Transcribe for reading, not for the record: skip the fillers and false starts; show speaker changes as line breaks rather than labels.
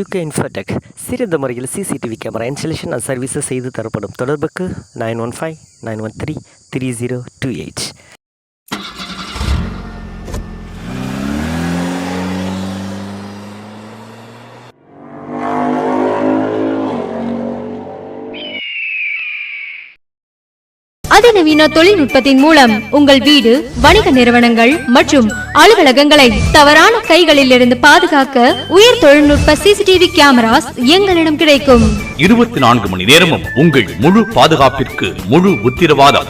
UK Infotech சிறந்த முறையில் CCTV camera installation and services செய்து தரப்படும். தொடர்புக்கு 9159133028.
அதிநவீன தொழில்நுட்பத்தின் மூலம் உங்கள் வீடு, வணிக நிறுவனங்கள் மற்றும் அலுவலகங்களை தவறான கைகளில் இருந்து பாதுகாக்க உயர் தொழில்நுட்ப CCTV கேமராஸ் எங்களிடம் கிடைக்கும்.
24 மணி நேரமும் உங்கள் முழு பாதுகாப்பிற்கு முழு உத்தரவாதம்.